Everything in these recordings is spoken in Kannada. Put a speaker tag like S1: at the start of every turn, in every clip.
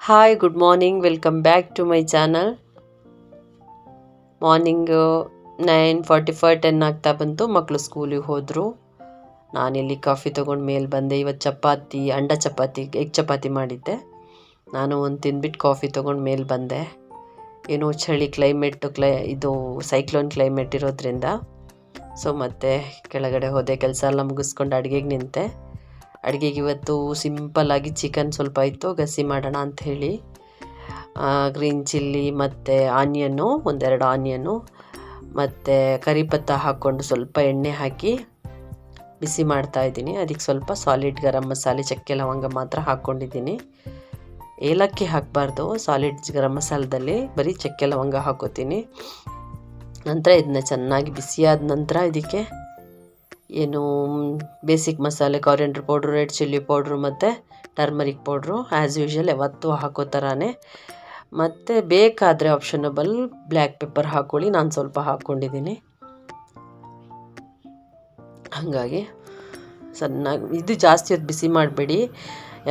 S1: Hi good morning welcome back to my channel. Morning 9:45 10 ಆಗ್ತಾ ಬಂತು. ಮಕ್ಕಳು ಸ್ಕೂಲಿಗೆ ಹೋದರು. ನಾನಿಲ್ಲಿ ಕಾಫಿ ತೊಗೊಂಡು ಮೇಲೆ ಬಂದೆ. ಇವತ್ತು ಚಪಾತಿ, ಅಂಡ ಚಪಾತಿ, ಎಗ್ ಚಪಾತಿ ಮಾಡಿದ್ದೆ. ನಾನು ಒಂದು ತಿಂದ್ಬಿಟ್ಟು ಕಾಫಿ ತೊಗೊಂಡು ಮೇಲೆ ಬಂದೆ. ಏನೋ ಚಳಿ ಇದು ಸೈಕ್ಲೋನ್ ಕ್ಲೈಮೇಟ್ ಇರೋದ್ರಿಂದ ಮತ್ತೆ ಕೆಳಗಡೆ ಹೋದೆ. ಕೆಲಸ ಎಲ್ಲ ಮುಗಿಸ್ಕೊಂಡು ಅಡುಗೆಗೆ ನಿಂತೆ. ಅಡುಗೆಗೆ ಇವತ್ತು ಸಿಂಪಲ್ಲಾಗಿ ಚಿಕನ್ ಸ್ವಲ್ಪ ಇತ್ತು, ಗಸಿ ಮಾಡೋಣ ಅಂಥೇಳಿ ಗ್ರೀನ್ ಚಿಲ್ಲಿ ಮತ್ತು ಒಂದೆರಡು ಆನಿಯನ್ನು ಮತ್ತು ಕರಿಪತ್ತ ಹಾಕ್ಕೊಂಡು ಸ್ವಲ್ಪ ಎಣ್ಣೆ ಹಾಕಿ ಬಿಸಿ ಮಾಡ್ತಾಯಿದ್ದೀನಿ. ಅದಕ್ಕೆ ಸ್ವಲ್ಪ ಸಾಲಿಡ್ ಗರಂ ಮಸಾಲೆ, ಚಕ್ಕೆ ಲವಂಗ ಮಾತ್ರ ಹಾಕ್ಕೊಂಡಿದ್ದೀನಿ. ಏಲಕ್ಕಿ ಹಾಕಬಾರ್ದು ಸಾಲಿಡ್ ಗರಂ ಮಸಾಲದಲ್ಲಿ, ಬರೀ ಚಕ್ಕೆ ಲವಂಗ ಹಾಕೋತೀನಿ. ನಂತರ ಇದನ್ನ ಚೆನ್ನಾಗಿ ಬಿಸಿಯಾದ ನಂತರ ಇದಕ್ಕೆ ಬೇಸಿಕ್ ಮಸಾಲೆ, ಕಾರಿಯಂಡರ್ ಪೌಡ್ರು, ರೆಡ್ ಚಿಲ್ಲಿ ಪೌಡ್ರು ಮತ್ತು ಟರ್ಮರಿಕ್ ಪೌಡ್ರು ಆ್ಯಸ್ ಯೂಶ್ವಲ್ ಯಾವತ್ತೂ ಹಾಕೋ ಥರನೇ. ಮತ್ತು ಬೇಕಾದರೆ ಆಪ್ಷನಬಲ್ ಬ್ಲ್ಯಾಕ್ ಪೆಪ್ಪರ್ ಹಾಕ್ಕೊಳ್ಳಿ. ನಾನು ಸ್ವಲ್ಪ ಹಾಕ್ಕೊಂಡಿದ್ದೀನಿ. ಹಾಗಾಗಿ ಚೆನ್ನಾಗಿ ಇದು ಜಾಸ್ತಿ ಹೊತ್ತು ಬಿಸಿ ಮಾಡಬೇಡಿ.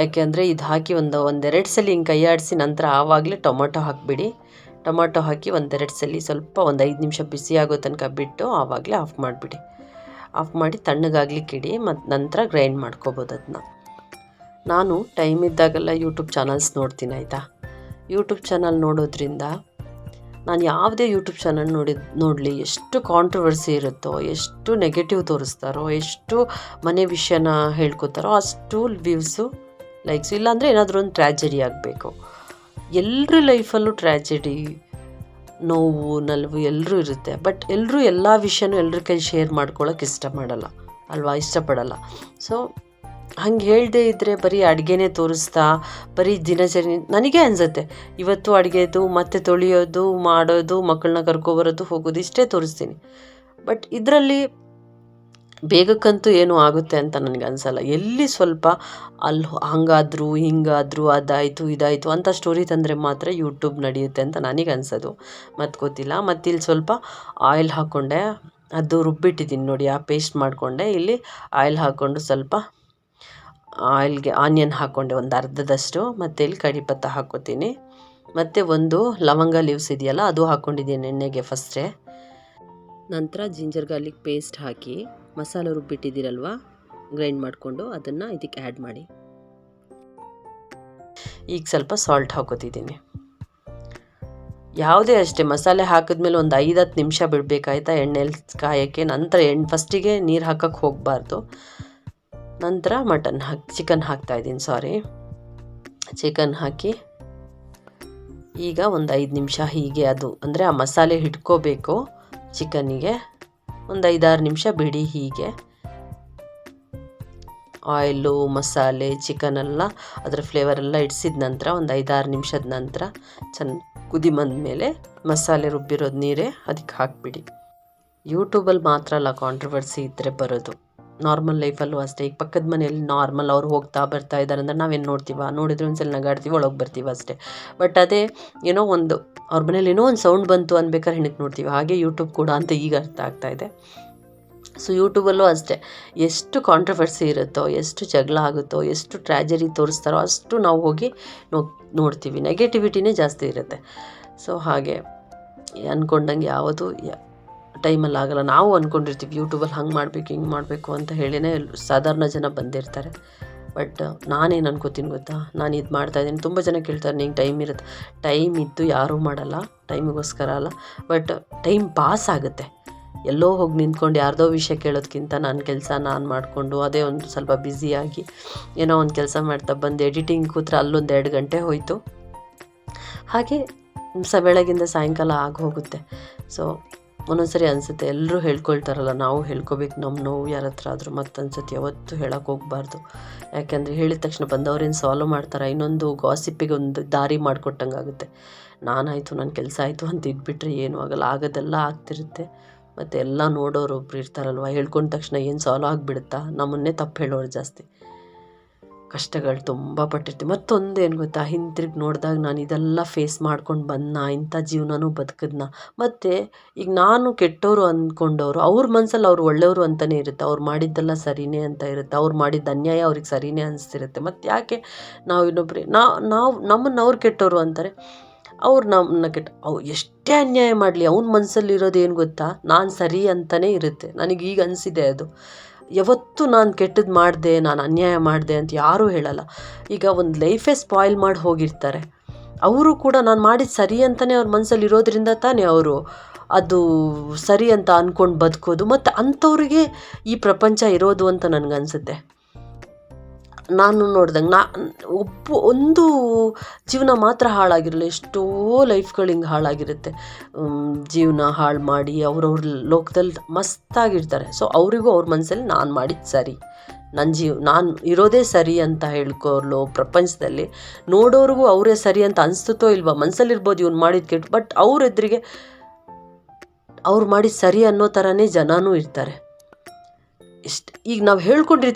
S1: ಯಾಕೆಂದರೆ ಇದು ಹಾಕಿ ಒಂದೆರಡು ಸಲ ಹಿಂಗೆ ಕೈ ಆಡಿಸಿ ನಂತರ ಆವಾಗಲೇ ಟೊಮೊಟೊ ಹಾಕಿಬಿಡಿ. ಟೊಮೊಟೊ ಹಾಕಿ ಒಂದೆರಡು ಸಲ ಸ್ವಲ್ಪ 5 ನಿಮಿಷ ಬಿಸಿ ಆಗೋ ತನಕ ಬಿಟ್ಟು ಆವಾಗಲೇ ಆಫ್ ಮಾಡಿಬಿಡಿ. ಆಫ್ ಮಾಡಿ ತಣ್ಣಗಾಗ್ಲಿಕ್ಕೆ ಇಡಿ. ಮತ್ತು ನಂತರ ಗ್ರೈಂಡ್ ಮಾಡ್ಕೋಬೋದು ಅದನ್ನ. ನಾನು ಟೈಮ್ ಇದ್ದಾಗೆಲ್ಲ ಯೂಟ್ಯೂಬ್ ಚಾನಲ್ಸ್ ನೋಡ್ತೀನಿ, ಆಯಿತಾ. ಯೂಟ್ಯೂಬ್ ಚಾನಲ್ ನೋಡೋದ್ರಿಂದ ನಾನು ಯಾವುದೇ ಯೂಟ್ಯೂಬ್ ಚಾನಲ್ ನೋಡಲಿ, ಎಷ್ಟು ಕಾಂಟ್ರವರ್ಸಿ ಇರುತ್ತೋ, ಎಷ್ಟು ನೆಗೆಟಿವ್ ತೋರಿಸ್ತಾರೋ, ಎಷ್ಟು ಮನೆ ವಿಷಯನ ಹೇಳ್ಕೊತಾರೋ ಅಷ್ಟು ವ್ಯೂಸು, ಲೈಕ್ಸು. ಇಲ್ಲಾಂದರೆ ಏನಾದರೂ ಒಂದು ಟ್ರ್ಯಾಜಡಿ ಆಗಬೇಕು. ಎಲ್ಲರ ಲೈಫಲ್ಲೂ ಟ್ರ್ಯಾಜಡಿ, ನೋವು, ನಲಿವು ಎಲ್ಲರೂ ಇರುತ್ತೆ. ಬಟ್ ಎಲ್ಲರೂ ಎಲ್ಲ ವಿಷಯನೂ ಎಲ್ಲರ ಕೈ ಶೇರ್ ಮಾಡ್ಕೊಳ್ಳೋಕೆ ಇಷ್ಟಪಡಲ್ಲ. ಸೊ ಹಂಗೆ ಹೇಳದೇ ಇದ್ದರೆ ಬರೀ ಅಡುಗೆನೇ ತೋರಿಸ್ತಾ, ಬರೀ ದಿನಚರಿ ನನಗೆ ಅನಿಸುತ್ತೆ ಇವತ್ತು ಅಡುಗೆದು ಮತ್ತೆ ತೊಳೆಯೋದು, ಮಾಡೋದು, ಮಕ್ಕಳನ್ನ ಕರ್ಕೊಬರೋದು, ಹೋಗೋದು ಇಷ್ಟೇ ತೋರಿಸ್ತೀನಿ. ಬಟ್ ಇದರಲ್ಲಿ ಬೇಗಕ್ಕಂತೂ ಏನೂ ಆಗುತ್ತೆ ಅಂತ ನನಗೆ ಅನಿಸಲ್ಲ. ಎಲ್ಲಿ ಸ್ವಲ್ಪ ಹಂಗಾದರೂ ಹಿಂಗಾದರೂ ಅದಾಯಿತು ಇದಾಯಿತು ಅಂತ ಸ್ಟೋರಿ ತಂದರೆ ಮಾತ್ರ ಯೂಟ್ಯೂಬ್ ನಡೆಯುತ್ತೆ ಅಂತ ನನಗೆ ಅನಿಸೋದು. ಮತ್ತು ಗೊತ್ತಿಲ್ಲ. ಮತ್ತಿಲ್ಲಿ ಸ್ವಲ್ಪ ಆಯಿಲ್ ಹಾಕ್ಕೊಂಡೆ, ಅದು ರುಬ್ಬಿಟ್ಟಿದ್ದೀನಿ ನೋಡಿ, ಆ ಪೇಸ್ಟ್ ಮಾಡಿಕೊಂಡೆ. ಇಲ್ಲಿ ಆಯಿಲ್ ಹಾಕ್ಕೊಂಡು ಸ್ವಲ್ಪ ಆಯಿಲ್ಗೆ ಆನಿಯನ್ ಹಾಕ್ಕೊಂಡೆ ಒಂದು ಅರ್ಧದಷ್ಟು. ಮತ್ತು ಇಲ್ಲಿ ಕರಿಪತ್ತ ಹಾಕ್ಕೋತೀನಿ. ಮತ್ತು ಒಂದು ಲವಂಗ ಲೀವ್ಸ್ ಇದೆಯಲ್ಲ ಅದು ಹಾಕ್ಕೊಂಡಿದ್ದೀನಿ ಎಣ್ಣೆಗೆ ಫಸ್ಟೇ. ನಂತರ ಜಿಂಜರ್ ಗಾರ್ಲಿಕ್ ಪೇಸ್ಟ್ ಹಾಕಿ ಮಸಾಲೆ ರುಬ್ಬಿಟ್ಟಿದ್ದೀರಲ್ವ ಗ್ರೈಂಡ್ ಮಾಡಿಕೊಂಡು ಅದನ್ನು ಇದಕ್ಕೆ ಆ್ಯಡ್ ಮಾಡಿ. ಈಗ ಸ್ವಲ್ಪ ಸಾಲ್ಟ್ ಹಾಕೋತಿದ್ದೀನಿ. ಯಾವುದೇ ಅಷ್ಟೇ ಮಸಾಲೆ ಹಾಕಿದ್ಮೇಲೆ ಒಂದು 5-10 ನಿಮಿಷ ಬಿಡಬೇಕಾಯ್ತಾ ಎಣ್ಣೆಲಿ ಕಾಯೋಕ್ಕೆ. ನಂತರ ಫಸ್ಟಿಗೆ ನೀರು ಹಾಕೋಕ್ಕೆ ಹೋಗಬಾರ್ದು. ನಂತರ ಚಿಕನ್ ಹಾಕ್ತಾಯಿದ್ದೀನಿ. ಚಿಕನ್ ಹಾಕಿ ಈಗ ಒಂದು 5 ನಿಮಿಷ ಹೀಗೆ, ಅದು ಅಂದರೆ ಆ ಮಸಾಲೆ ಹಿಡ್ಕೋಬೇಕು ಚಿಕನ್ನಿಗೆ. ಒಂದು 5-6 ನಿಮಿಷ ಬಿಡಿ. ಹೀಗೆ ಆಯಿಲು, ಮಸಾಲೆ, ಚಿಕನೆಲ್ಲ ಅದರ ಫ್ಲೇವರೆಲ್ಲ ಇಡಿಸಿದ ನಂತರ ಒಂದು 5-6 ನಿಮಿಷದ ನಂತರ ಕುದಿ ಬಂದಮೇಲೆ ಮಸಾಲೆ ರುಬ್ಬಿರೋದು ನೀರೇ ಅದಕ್ಕೆ ಹಾಕಿಬಿಡಿ. ಯೂಟ್ಯೂಬಲ್ಲಿ ಮಾತ್ರ ಅಲ್ಲ ಕಾಂಟ್ರವರ್ಸಿ ಇದ್ದರೆ ಬರೋದು, ನಾರ್ಮಲ್ ಲೈಫಲ್ಲೂ ಅಷ್ಟೇ. ಈಗ ಪಕ್ಕದ ಮನೆಯಲ್ಲಿ ನಾರ್ಮಲ್ ಅವ್ರು ಹೋಗ್ತಾ ಬರ್ತಾ ಇದ್ದಾರೆ ಅಂದರೆ ನಾವೇನು ನೋಡಿದ್ರೆ ಒಂದ್ಸಲ ನಗಾಡ್ತೀವಿ, ಒಳಗೆ ಬರ್ತೀವಿ ಅಷ್ಟೇ. ಬಟ್ ಅದೇ ಅವ್ರ ಮನೇಲಿ ಏನೋ ಒಂದು ಸೌಂಡ್ ಬಂತು ಅನ್ಬೇಕಾದ್ರೆ ಹೆಣಕ್ಕೆ ನೋಡ್ತೀವಿ. ಹಾಗೆ ಯೂಟ್ಯೂಬ್ ಕೂಡ ಅಂತ ಈಗ ಅರ್ಥ ಆಗ್ತಾಯಿದೆ. ಸೊ ಯೂಟ್ಯೂಬಲ್ಲೂ ಅಷ್ಟೇ ಎಷ್ಟು ಕಾಂಟ್ರವರ್ಸಿ ಇರುತ್ತೋ, ಎಷ್ಟು ಜಗಳ ಆಗುತ್ತೋ, ಎಷ್ಟು ಟ್ರ್ಯಾಜಡಿ ತೋರಿಸ್ತಾರೋ ಅಷ್ಟು ನಾವು ಹೋಗಿ ನೋಡ್ತೀವಿ. ನೆಗೆಟಿವಿಟಿನೇ ಜಾಸ್ತಿ ಇರುತ್ತೆ. ಸೊ ಹಾಗೆ ಅಂದ್ಕೊಂಡಂಗೆ ಯಾವುದು ಟೈಮಲ್ಲಿ ಆಗಲ್ಲ. ನಾವು ಅಂದ್ಕೊಂಡಿರ್ತೀವಿ ಯೂಟ್ಯೂಬಲ್ಲಿ ಹಂಗೆ ಮಾಡಬೇಕು ಹಿಂಗೆ ಮಾಡಬೇಕು ಅಂತ ಹೇಳಿನೇ ಸಾಧಾರಣ ಜನ ಬಂದಿರ್ತಾರೆ. ಬಟ್ ನಾನೇನು ಅನ್ಕೋತೀನಿ ಗೊತ್ತಾ, ನಾನು ಇದು ಮಾಡ್ತಾಯಿದ್ದೀನಿ. ತುಂಬ ಜನ ಕೇಳ್ತಾರೆ ನಿಂಗೆ ಟೈಮ್ ಇರುತ್ತೆ. ಟೈಮ್ ಇದ್ದು ಯಾರೂ ಮಾಡಲ್ಲ, ಟೈಮಿಗೋಸ್ಕರ ಅಲ್ಲ. ಬಟ್ ಟೈಮ್ ಪಾಸ್ ಆಗುತ್ತೆ. ಎಲ್ಲೋ ಹೋಗಿ ನಿಂತ್ಕೊಂಡು ಯಾರ್ದೋ ವಿಷಯ ಕೇಳೋದಕ್ಕಿಂತ ನನ್ನ ಕೆಲಸ ನಾನು ಮಾಡಿಕೊಂಡು ಅದೇ ಒಂದು ಸ್ವಲ್ಪ ಬ್ಯುಸಿಯಾಗಿ ಏನೋ ಒಂದು ಕೆಲಸ ಮಾಡ್ತಾ ಬಂದು ಎಡಿಟಿಂಗ್ ಕೂತ್ರೆ ಅಲ್ಲೊಂದು 2 ಗಂಟೆ ಹೋಯಿತು. ಹಾಗೆ ಬೆಳಗಿಂದ ಸಾಯಂಕಾಲ ಆಗೋಗುತ್ತೆ. ಸೊ ಒಂದೊಂದ್ಸರಿ ಅನಿಸುತ್ತೆ ಎಲ್ಲರೂ ಹೇಳ್ಕೊಳ್ತಾರಲ್ಲ, ನಾವು ಹೇಳ್ಕೊಬೇಕು ನಮ್ಮ ನೋವು ಯಾರ ಹತ್ರ ಆದರೂ. ಮತ್ತೊಂದ್ಸತಿ ಯಾವತ್ತೂ ಹೇಳೋಕ್ಕೆ ಹೋಗಬಾರ್ದು. ಯಾಕೆಂದರೆ ಹೇಳಿದ ತಕ್ಷಣ ಬಂದವ್ರೇನು ಸಾಲ್ವ್ ಮಾಡ್ತಾರೆ, ಇನ್ನೊಂದು ಗಾಸಿಪ್ಪಿಗೆ ಒಂದು ದಾರಿ ಮಾಡಿಕೊಟ್ಟಂಗೆ ಆಗುತ್ತೆ. ನಾನಾಯಿತು ನನ್ನ ಕೆಲಸ ಆಯಿತು ಅಂತ ಇಟ್ಬಿಟ್ರೆ ಏನೂ ಆಗಲ್ಲ. ಆಗೋದೆಲ್ಲ ಆಗ್ತಿರುತ್ತೆ. ಮತ್ತು ಎಲ್ಲ ನೋಡೋರು ಒಬ್ರು ಇರ್ತಾರಲ್ವ, ಹೇಳ್ಕೊಂಡ ತಕ್ಷಣ ಏನು ಸಾಲ್ವ್ ಆಗಿಬಿಡುತ್ತಾ, ನಮ್ಮನ್ನೇ ತಪ್ಪು ಹೇಳೋರು ಜಾಸ್ತಿ. ಕಷ್ಟಗಳು ತುಂಬ ಪಟ್ಟಿರ್ತೀವಿ. ಮತ್ತೊಂದೇನು ಗೊತ್ತಾ, ಹಿಂತಿರುಗಿ ನೋಡಿದಾಗ ನಾನು ಇದೆಲ್ಲ ಫೇಸ್ ಮಾಡ್ಕೊಂಡು ಬಂದನಾ, ಇಂಥ ಜೀವನನೂ ಬದುಕಿದ್ನ. ಮತ್ತು ಈಗ ನಾನು ಕೆಟ್ಟವರು ಅಂದ್ಕೊಂಡವರು ಅವ್ರ ಮನಸ್ಸಲ್ಲಿ ಅವ್ರು ಒಳ್ಳೆಯವರು ಅಂತಲೇ ಇರುತ್ತೆ, ಅವ್ರು ಮಾಡಿದ್ದೆಲ್ಲ ಸರಿಯೇ ಅಂತ ಇರುತ್ತೆ, ಅವ್ರು ಮಾಡಿದ ಅನ್ಯಾಯ ಅವ್ರಿಗೆ ಸರಿಯೇ ಅನಿಸ್ತಿರುತ್ತೆ. ಮತ್ತು ಯಾಕೆ ನಾವು ಇನ್ನೊಬ್ಬರೇ ನಾವು ನಮ್ಮನ್ನು ಅವ್ರು ಕೆಟ್ಟವರು ಅಂತಾರೆ, ಅವ್ರು ನಮ್ಮನ್ನ ಎಷ್ಟೇ ಅನ್ಯಾಯ ಮಾಡಲಿ ಅವ್ನ ಮನಸ್ಸಲ್ಲಿರೋದು ಏನು ಗೊತ್ತಾ, ನಾನು ಸರಿ ಅಂತಲೇ ಇರುತ್ತೆ. ನನಗೀಗ ಅನಿಸಿದೆ ಅದು. ಯಾವತ್ತೂ ನಾನು ಕೆಟ್ಟದ್ದು ಮಾಡಿದೆ, ನಾನು ಅನ್ಯಾಯ ಮಾಡಿದೆ ಅಂತ ಯಾರೂ ಹೇಳಲ್ಲ. ಈಗ ಒಂದು ಲೈಫೇ ಸ್ಪಾಯ್ಲ್ ಮಾಡಿ ಹೋಗಿರ್ತಾರೆ, ಅವರು ಕೂಡ ನಾನು ಮಾಡಿದ್ದು ಸರಿ ಅಂತಲೇ ಅವ್ರ ಮನಸ್ಸಲ್ಲಿ ಇರೋದ್ರಿಂದ ತಾನೇ ಅವರು ಅದು ಸರಿ ಅಂತ ಅಂದ್ಕೊಂಡು ಬದುಕೋದು. ಮತ್ತು ಅಂಥವ್ರಿಗೆ ಈ ಪ್ರಪಂಚ ಇರೋದು ಅಂತ ನನಗನ್ಸುತ್ತೆ. ನಾನು ನೋಡ್ದಂಗೆ ಒಂದು ಜೀವನ ಮಾತ್ರ ಹಾಳಾಗಿರಲ್ಲ, ಎಷ್ಟೋ ಲೈಫ್ಗಳು ಹಿಂಗೆ ಹಾಳಾಗಿರುತ್ತೆ. ಜೀವನ ಹಾಳು ಮಾಡಿ ಅವ್ರವ್ರ ಲೋಕದಲ್ಲಿ ಮಸ್ತಾಗಿರ್ತಾರೆ. ಸೊ ಅವರಿಗೂ ಅವ್ರ ಮನಸ್ಸಲ್ಲಿ ನಾನು ಮಾಡಿದ್ದು ಸರಿ, ನಾನು ಇರೋದೇ ಸರಿ ಅಂತ ಹೇಳ್ಕೊಳ್ಳೋ ಪ್ರಪಂಚದಲ್ಲಿ ನೋಡೋರಿಗೂ ಅವರೇ ಸರಿ ಅಂತ ಅನಿಸ್ತೋ ಇಲ್ವಾ, ಮನಸ್ಸಲ್ಲಿರ್ಬೋದು ಇವ್ನು ಮಾಡಿದ್ದು ಕೆಟ್ಟು, ಬಟ್ ಅವ್ರ ಎದುರಿಗೆ ಅವ್ರು ಮಾಡಿದ ಸರಿ ಅನ್ನೋ ಥರನೇ ಜನನೂ ಇರ್ತಾರೆ. ಈಗ ನಾವು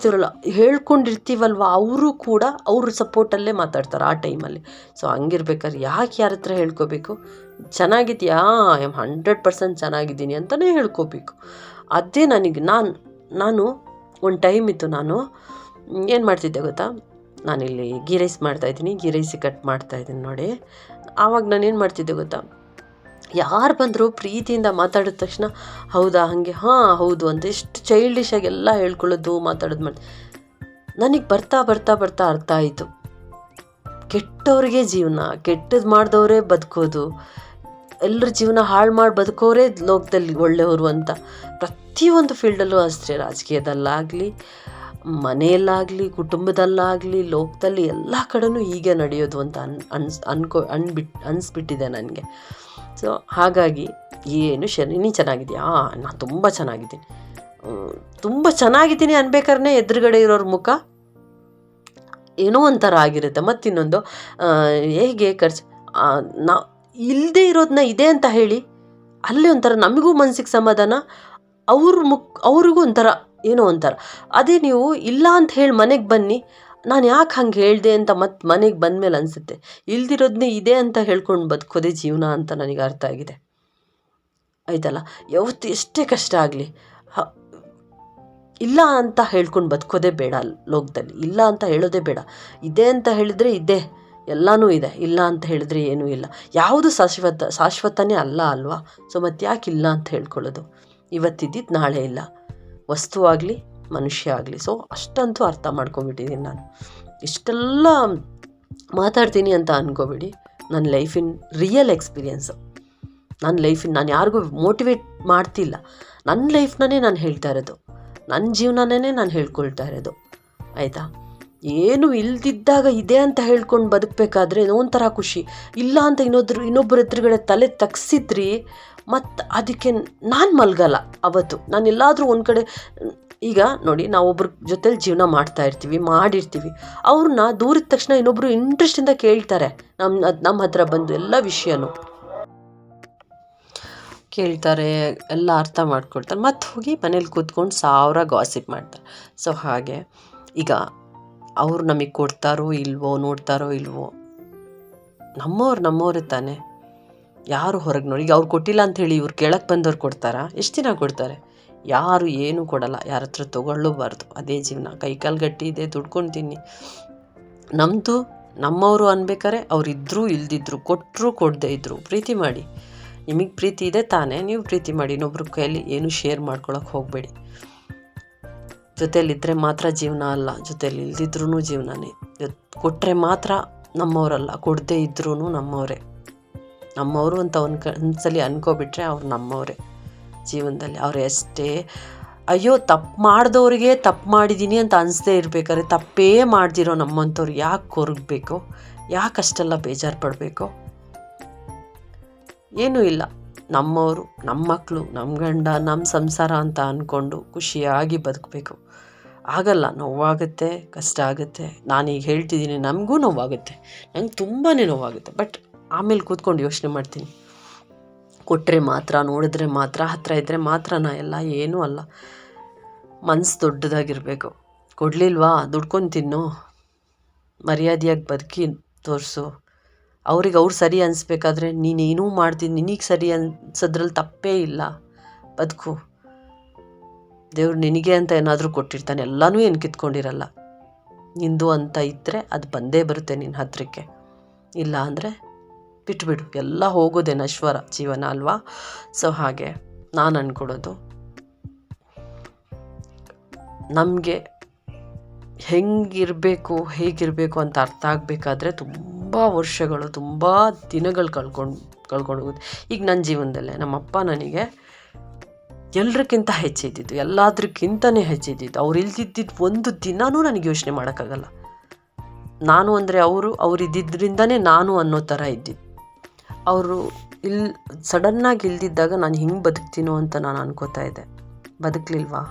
S1: ಹೇಳ್ಕೊಂಡಿರ್ತೀವಲ್ವ, ಅವರು ಕೂಡ ಅವ್ರ ಸಪೋರ್ಟಲ್ಲೇ ಮಾತಾಡ್ತಾರೆ ಆ ಟೈಮಲ್ಲಿ. ಸೊ ಹಂಗಿರ್ಬೇಕಾದ್ರೆ ಯಾಕೆ ಯಾರ ಹತ್ರ ಹೇಳ್ಕೋಬೇಕು, ಚೆನ್ನಾಗಿದೆಯಾ 100% ಚೆನ್ನಾಗಿದ್ದೀನಿ ಅಂತಲೇ ಹೇಳ್ಕೋಬೇಕು. ಅದೇ ನಾನು ಒಂದು ಟೈಮ್ ಇತ್ತು, ನಾನು ಏನು ಮಾಡ್ತಿದ್ದೆ ಗೊತ್ತಾ, ನಾನಿಲ್ಲಿ ಗೀ ರೈಸ್ ಮಾಡ್ತಾಯಿದ್ದೀನಿ, ಗೀ ರೈಸಿಗೆ ಕಟ್ ಮಾಡ್ತಾಯಿದ್ದೀನಿ ನೋಡಿ. ಆವಾಗ ನಾನು ಏನು ಮಾಡ್ತಿದ್ದೆ ಗೊತ್ತಾ, ಯಾರು ಬಂದರೂ ಪ್ರೀತಿಯಿಂದ ಮಾತಾಡಿದ ತಕ್ಷಣ ಹೌದಾ ಹಾಗೆ ಹಾಂ ಹೌದು ಅಂತ ಎಷ್ಟು ಚೈಲ್ಡಿಶಾಗಿ ಎಲ್ಲ ಹೇಳ್ಕೊಳ್ಳೋದು ಮಾತಾಡೋದು ಮಾಡಿ ನನಗೆ ಬರ್ತಾ ಬರ್ತಾ ಬರ್ತಾ ಅರ್ಥ ಆಯಿತು, ಕೆಟ್ಟವ್ರಿಗೆ ಜೀವನ, ಕೆಟ್ಟದ್ದು ಮಾಡಿದವರೇ ಬದುಕೋದು, ಎಲ್ಲರ ಜೀವನ ಹಾಳು ಮಾಡಿ ಬದುಕೋರೇ ಲೋಕದಲ್ಲಿ ಒಳ್ಳೆಯವರು ಅಂತ. ಪ್ರತಿಯೊಂದು ಫೀಲ್ಡಲ್ಲೂ ಅಷ್ಟೇ, ರಾಜಕೀಯದಲ್ಲಾಗಲಿ, ಮನೆಯಲ್ಲಾಗಲಿ, ಕುಟುಂಬದಲ್ಲಾಗಲಿ, ಲೋಕದಲ್ಲಿ ಎಲ್ಲ ಕಡೆನೂ ಹೀಗೆ ನಡೆಯೋದು ಅಂತ ಅನಿಸ್ಬಿಟ್ಟಿದೆ ನನಗೆ. ಸೊ ಹಾಗಾಗಿ ಏನು ನೀ ಚೆನ್ನಾಗಿದೆಯಾ, ನಾನು ತುಂಬ ಚೆನ್ನಾಗಿದ್ದೀನಿ ಅನ್ಬೇಕಾದ್ರೆ ಎದುರುಗಡೆ ಇರೋರ ಮುಖ ಏನೋ ಒಂಥರ ಆಗಿರುತ್ತೆ. ಮತ್ತಿನ್ನೊಂದು ಹೇಗೆ ನಾವು ಇಲ್ಲದೆ ಇರೋದನ್ನ ಇದೆ ಅಂತ ಹೇಳಿ ಅಲ್ಲೇ ಒಂಥರ ನಮಗೂ ಮನಸ್ಸಿಗೆ ಸಮಾಧಾನ, ಅವ್ರಿಗೂ ಒಂಥರ ಏನೋ ಒಂಥರ. ಅದೇ ನೀವು ಇಲ್ಲ ಅಂತ ಹೇಳಿ ಮನೆಗೆ ಬನ್ನಿ, ನಾನು ಯಾಕೆ ಹಂಗೆ ಹೇಳಿದೆ ಅಂತ ಮತ್ತೆ ಮನೆಗೆ ಬಂದಮೇಲೆ ಅನಿಸುತ್ತೆ, ಇಲ್ದಿರೋದನ್ನೇ ಇದೆ ಅಂತ ಹೇಳ್ಕೊಂಡು ಬದುಕೋದೇ ಜೀವನ ಅಂತ ನನಗೆ ಅರ್ಥ ಆಗಿದೆ. ಆಯ್ತಲ್ಲ, ಯಾವತ್ತು ಎಷ್ಟೇ ಕಷ್ಟ ಆಗಲಿ ಇಲ್ಲ ಅಂತ ಹೇಳ್ಕೊಂಡು ಬದುಕೋದೇ ಬೇಡ ಲೋಕದಲ್ಲಿ, ಇಲ್ಲ ಅಂತ ಹೇಳೋದೇ ಬೇಡ. ಇದೆ ಅಂತ ಹೇಳಿದರೆ ಇದೆ, ಎಲ್ಲನೂ ಇದೆ, ಇಲ್ಲ ಅಂತ ಹೇಳಿದ್ರೆ ಏನೂ ಇಲ್ಲ. ಯಾವುದು ಶಾಶ್ವತನೇ ಅಲ್ವಾ. ಸೊ ಮತ್ತೆ ಯಾಕೆ ಇಲ್ಲ ಅಂತ ಹೇಳ್ಕೊಳ್ಳೋದು, ಇವತ್ತಿದ್ದಿದ್ದು ನಾಳೆ ಇಲ್ಲ, ವಸ್ತು ಆಗಲಿ ಮನುಷ್ಯ ಆಗಲಿ. ಸೊ ಅಷ್ಟಂತೂ ಅರ್ಥ ಮಾಡ್ಕೊಂಬಿಟ್ಟಿದ್ದೀನಿ ನಾನು. ಇಷ್ಟೆಲ್ಲ ಮಾತಾಡ್ತೀನಿ ಅಂತ ಅಂದ್ಕೋಬೇಡಿ, ನನ್ನ ಲೈಫಿನ ರಿಯಲ್ ಎಕ್ಸ್ಪೀರಿಯೆನ್ಸು, ನಾನು ಯಾರಿಗೂ ಮೋಟಿವೇಟ್ ಮಾಡ್ತಿಲ್ಲ, ನನ್ನ ಲೈಫ್ನೇ ನಾನು ಹೇಳ್ತಾ ಇರೋದು, ನನ್ನ ಜೀವನನೇ ನಾನು ಹೇಳ್ಕೊಳ್ತಾ ಇರೋದು. ಆಯಿತಾ, ಏನು ಇಲ್ದಿದ್ದಾಗ ಇದೆ ಅಂತ ಹೇಳ್ಕೊಂಡು ಬದುಕಬೇಕಾದ್ರೆ ಒಂಥರ ಖುಷಿ, ಇಲ್ಲ ಅಂತ ಇನ್ನೊಬ್ಬರ ಎದುರುಗಡೆ ತಲೆ ತಗ್ಸಿದ್ರಿ ಮತ್ತು ಅದಕ್ಕೆ ನಾನು ಮಲಗಲ್ಲ ಅವತ್ತು. ನಾನು ಎಲ್ಲಾದರೂ ಒಂದು ಕಡೆ, ಈಗ ನೋಡಿ, ನಾವು ಒಬ್ರ ಜೊತೆಲಿ ಜೀವನ ಮಾಡಿರ್ತೀವಿ, ಅವ್ರನ್ನ ದೂರಿದ ತಕ್ಷಣ ಇನ್ನೊಬ್ಬರು ಇಂಟ್ರೆಸ್ಟಿಂದ ಕೇಳ್ತಾರೆ, ನಮ್ಮ ಹತ್ರ ಬಂದು ಎಲ್ಲ ವಿಷಯನೂ ಕೇಳ್ತಾರೆ, ಎಲ್ಲ ಅರ್ಥ ಮಾಡ್ಕೊಳ್ತಾರೆ, ಮತ್ತು ಹೋಗಿ ಮನೇಲಿ ಕೂತ್ಕೊಂಡು 1000 ಗಾಸಿಪ್ ಮಾಡ್ತಾರೆ. ಸೊ ಹಾಗೆ ಈಗ ಅವ್ರು ನಮಗೆ ಕೊಡ್ತಾರೋ ಇಲ್ವೋ, ನೋಡ್ತಾರೋ ಇಲ್ವೋ, ನಮ್ಮವ್ರು ತಾನೆ, ಯಾರು ಹೊರಗೆ ನೋಡಿ. ಈಗ ಅವ್ರು ಕೊಟ್ಟಿಲ್ಲ ಅಂಥೇಳಿ ಇವ್ರು ಕೇಳಕ್ಕೆ ಬಂದವ್ರು ಕೊಡ್ತಾರಾ? ಎಷ್ಟು ದಿನ ಕೊಡ್ತಾರೆ? ಯಾರು ಏನೂ ಕೊಡಲ್ಲ, ಯಾರ ಹತ್ರ ತೊಗೊಳ್ಳಬಾರ್ದು. ಅದೇ ಜೀವನ, ಕೈಕಾಲು ಗಟ್ಟಿ ಇದೆ, ದುಡ್ಕೊಂಡು ತಿನ್ನಿ. ನಮ್ಮದು ನಮ್ಮವರು ಅನ್ಬೇಕಾರೆ ಅವರಿದ್ದರೂ ಇಲ್ದಿದ್ರು, ಕೊಟ್ಟರು ಕೊಡದೇ ಇದ್ದರು ಪ್ರೀತಿ ಮಾಡಿ. ನಿಮಗೆ ಪ್ರೀತಿ ಇದೆ ತಾನೇ, ನೀವು ಪ್ರೀತಿ ಮಾಡಿ. ಇನ್ನೊಬ್ರ ಕೈಯಲ್ಲಿ ಏನು ಶೇರ್ ಮಾಡ್ಕೊಳಕ್ಕೆ ಹೋಗಬೇಡಿ. ಜೊತೆಯಲ್ಲಿದ್ದರೆ ಮಾತ್ರ ಜೀವನ ಅಲ್ಲ, ಜೊತೆಯಲ್ಲಿ ಇಲ್ದಿದ್ರೂ ಜೀವನನೇ. ಕೊಟ್ಟರೆ ಮಾತ್ರ ನಮ್ಮವರಲ್ಲ, ಕೊಡದೇ ಇದ್ರೂ ನಮ್ಮವರು ಅಂತ ಒಂದ್ಸಲಿ ಅನ್ಕೋಬಿಟ್ರೆ ಅವ್ರು ನಮ್ಮವರೇ ಜೀವನದಲ್ಲಿ. ಅವ್ರು ಎಷ್ಟೇ ಅಯ್ಯೋ ತಪ್ಪು ಮಾಡಿದವ್ರಿಗೆ ತಪ್ಪು ಮಾಡಿದ್ದೀನಿ ಅಂತ ಅನಿಸ್ದೇ ಇರಬೇಕಾದ್ರೆ, ತಪ್ಪೇ ಮಾಡ್ದಿರೋ ನಮ್ಮಂಥವ್ರು ಯಾಕೆ ಕೊರಗಬೇಕು, ಯಾಕೆ ಅಷ್ಟೆಲ್ಲ ಬೇಜಾರು ಪಡಬೇಕು? ಏನೂ ಇಲ್ಲ, ನಮ್ಮವರು, ನಮ್ಮ ಮಕ್ಕಳು, ನಮ್ಮ ಗಂಡ, ನಮ್ಮ ಸಂಸಾರ ಅಂತ ಅಂದ್ಕೊಂಡು ಖುಷಿಯಾಗಿ ಬದುಕಬೇಕು. ಆಗಲ್ಲ, ನೋವಾಗುತ್ತೆ, ಕಷ್ಟ ಆಗುತ್ತೆ. ನಾನೀಗ ಹೇಳ್ತಿದ್ದೀನಿ, ನಮಗೂ ನೋವಾಗುತ್ತೆ, ನಂಗೆ ತುಂಬಾ ನೋವಾಗುತ್ತೆ. ಬಟ್ ಆಮೇಲೆ ಕೂತ್ಕೊಂಡು ಯೋಚನೆ ಮಾಡ್ತೀನಿ, ಕೊಟ್ಟರೆ ಮಾತ್ರ, ನೋಡಿದ್ರೆ ಮಾತ್ರ, ಹತ್ತಿರ ಇದ್ದರೆ ಮಾತ್ರನಾ ಎಲ್ಲ? ಏನೂ ಅಲ್ಲ. ಮನಸ್ಸು ದೊಡ್ಡದಾಗಿರಬೇಕು. ಕೊಡಲಿಲ್ವಾ ದುಡ್ಕೊಂಡು ತಿನ್ನು, ಮರ್ಯಾದೆಯಾಗಿ ಬದುಕಿ ತೋರಿಸು. ಅವ್ರಿಗೆ ಅವ್ರು ಸರಿ ಅನಿಸ್ಬೇಕಾದ್ರೆ ನೀನೇನೂ ಮಾಡ್ತೀನಿ, ನಿನಗೆ ಸರಿ ಅನ್ಸೋದ್ರಲ್ಲಿ ತಪ್ಪೇ ಇಲ್ಲ. ಬದುಕು. ದೇವ್ರು ನಿನಗೆ ಅಂತ ಏನಾದರೂ ಕೊಟ್ಟಿರ್ತಾನೆ, ಎಲ್ಲನೂ ಏನು ಕಿತ್ಕೊಂಡಿರಲ್ಲ. ನಿಂದು ಅಂತ ಇದ್ದರೆ ಅದು ಬಂದೇ ಬರುತ್ತೆ ನಿನ್ನ ಹತ್ರಕ್ಕೆ. ಇಲ್ಲ ಅಂದರೆ ಬಿಟ್ಬಿಡು, ಎಲ್ಲ ಹೋಗೋದೇ ನಶ್ವರ ಜೀವನ ಅಲ್ವಾ. ಸೊ ಹಾಗೆ ನಾನು ಅಂದ್ಕೊಡೋದು, ನಮಗೆ ಹೆಂಗಿರಬೇಕು ಹೇಗಿರಬೇಕು ಅಂತ ಅರ್ಥ ಆಗಬೇಕಾದ್ರೆ ತುಂಬ ವರ್ಷಗಳು, ತುಂಬ ದಿನಗಳು ಕಳ್ಕೊಂಡು ಹೋಗುತ್ತೆ. ಈಗ ನನ್ನ ಜೀವನದಲ್ಲೇ ನಮ್ಮಪ್ಪ ನನಗೆ ಎಲ್ರಿಗಿಂತ ಹೆಚ್ಚಿದ್ದಿದ್ದು, ಎಲ್ಲದಕ್ಕಿಂತಲೇ ಹೆಚ್ಚಿದ್ದಿದ್ದು. ಅವ್ರು ಇಲ್ದಿದ್ದಿದ್ದು ಒಂದು ದಿನವೂ ನನಗೆ ಯೋಚನೆ ಮಾಡೋಕ್ಕಾಗಲ್ಲ. ನಾನು ಅಂದರೆ ಅವ್ರು ಇದ್ದಿದ್ದರಿಂದನೇ ನಾನು ಅನ್ನೋ ಥರ ಇದ್ದಿದ್ದು. ಅವರು ಸಡನ್ನಾಗಿ ಇಲ್ದಿದ್ದಾಗ ನಾನು ಹಿಂಗೆ ಬದುಕ್ತೀನೋ ಅಂತ ನಾನು ಅನ್ಕೋತಾ ಇದ್ದೆ. ಬದುಕಲಿಲ್ವಾ?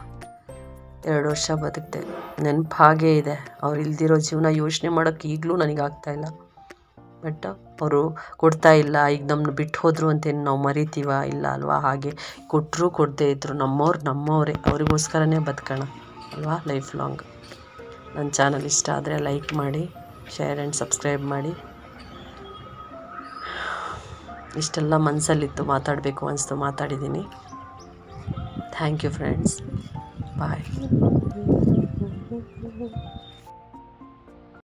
S1: 2 ವರ್ಷ ಬದುಕಿದೆ. ನೆನಪು ಹಾಗೇ ಇದೆ. ಅವ್ರು ಇಲ್ದಿರೋ ಜೀವನ ಯೋಚನೆ ಮಾಡೋಕ್ಕೆ ಈಗಲೂ ನನಗಾಗ್ತಾಯಿಲ್ಲ. ಬಟ್ ಅವರು ಕೊಡ್ತಾ ಇಲ್ಲ, ಈಗ ನಮ್ಮನ್ನು ಬಿಟ್ಟು ಹೋದರು ಅಂತೇನು ನಾವು ಮರಿತೀವ? ಇಲ್ಲ ಅಲ್ವಾ. ಹಾಗೆ ಕೊಟ್ಟರು ಕೊಡದೇ ಇದ್ದರು ನಮ್ಮವರೇ, ಅವರಿಗೋಸ್ಕರನೇ ಬದುಕೋಣ ಅಲ್ವಾ ಲೈಫ್ ಲಾಂಗ್. ನನ್ನ ಚಾನಲ್ ಇಷ್ಟ ಆದರೆ ಲೈಕ್ ಮಾಡಿ, ಶೇರ್ ಆ್ಯಂಡ್ ಸಬ್ಸ್ಕ್ರೈಬ್ ಮಾಡಿ. ಇಷ್ಟೆಲ್ಲ ಮನಸ್ಸಲ್ಲಿತ್ತು, ಮಾತಾಡಬೇಕು ಅನಿಸ್ತು, ಮಾತಾಡಿದ್ದೀನಿ. Thank you friends. ಬಾಯ್.